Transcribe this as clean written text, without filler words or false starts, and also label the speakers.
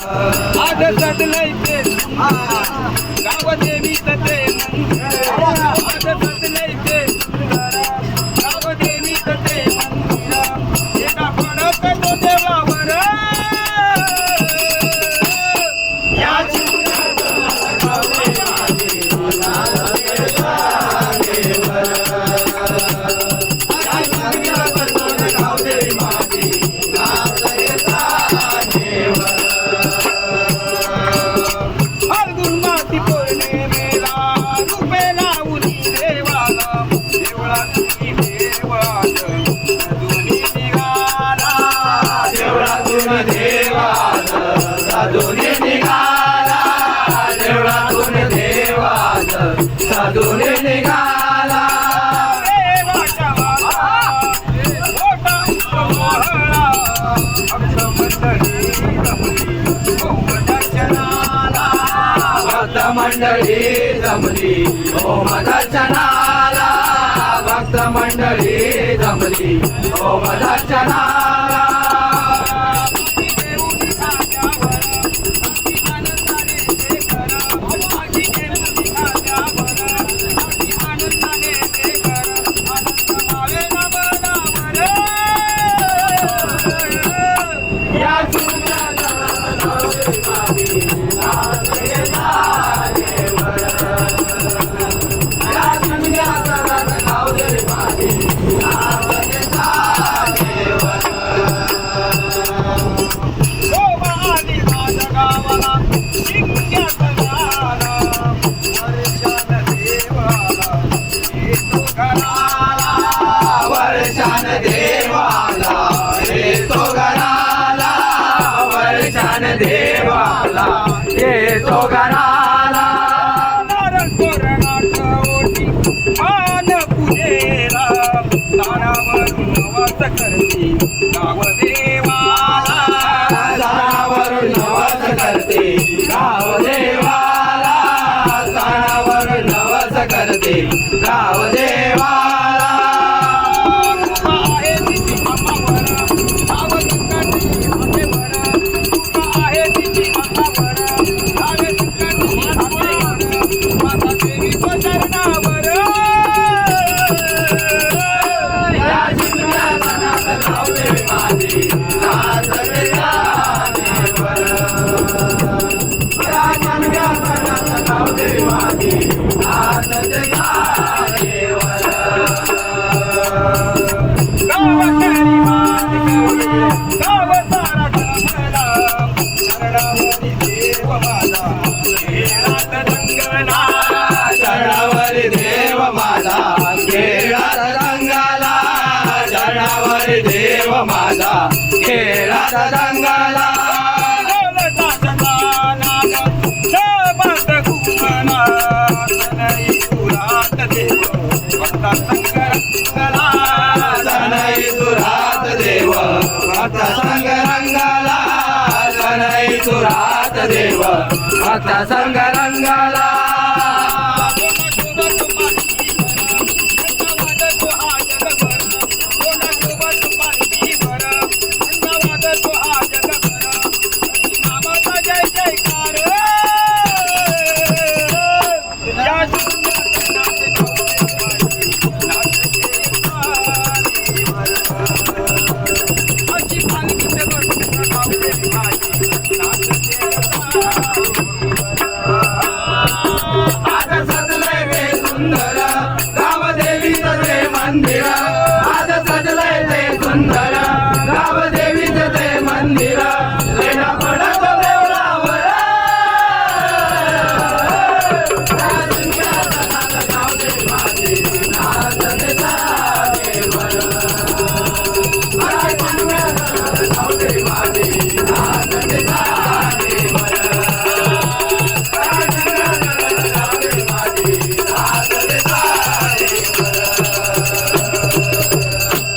Speaker 1: आज सजलंय ते गाव देवीचं ते मंदिर आज सजलंय ते गाव देवीचं ते मंदिर एका पडत तो देवावर या साधून निघाला भक्त मंडळी जमली ओम दर्शनाला भक्त मंडळी जमली ओम दर्शनाला देवाला येतो घराला नारळ तोरणाच्या ओटी मान पूजेला दारावरून नवस करते गाव देवाला दारावरून नवस करते गाव देवाला दारावरून नवस करते गाव देवाला देव माझा खेळात रंगाला भक्त संग रंगाला सनई सुरात देव भक्त संग रंगाला आज सजलंय ते सुंदर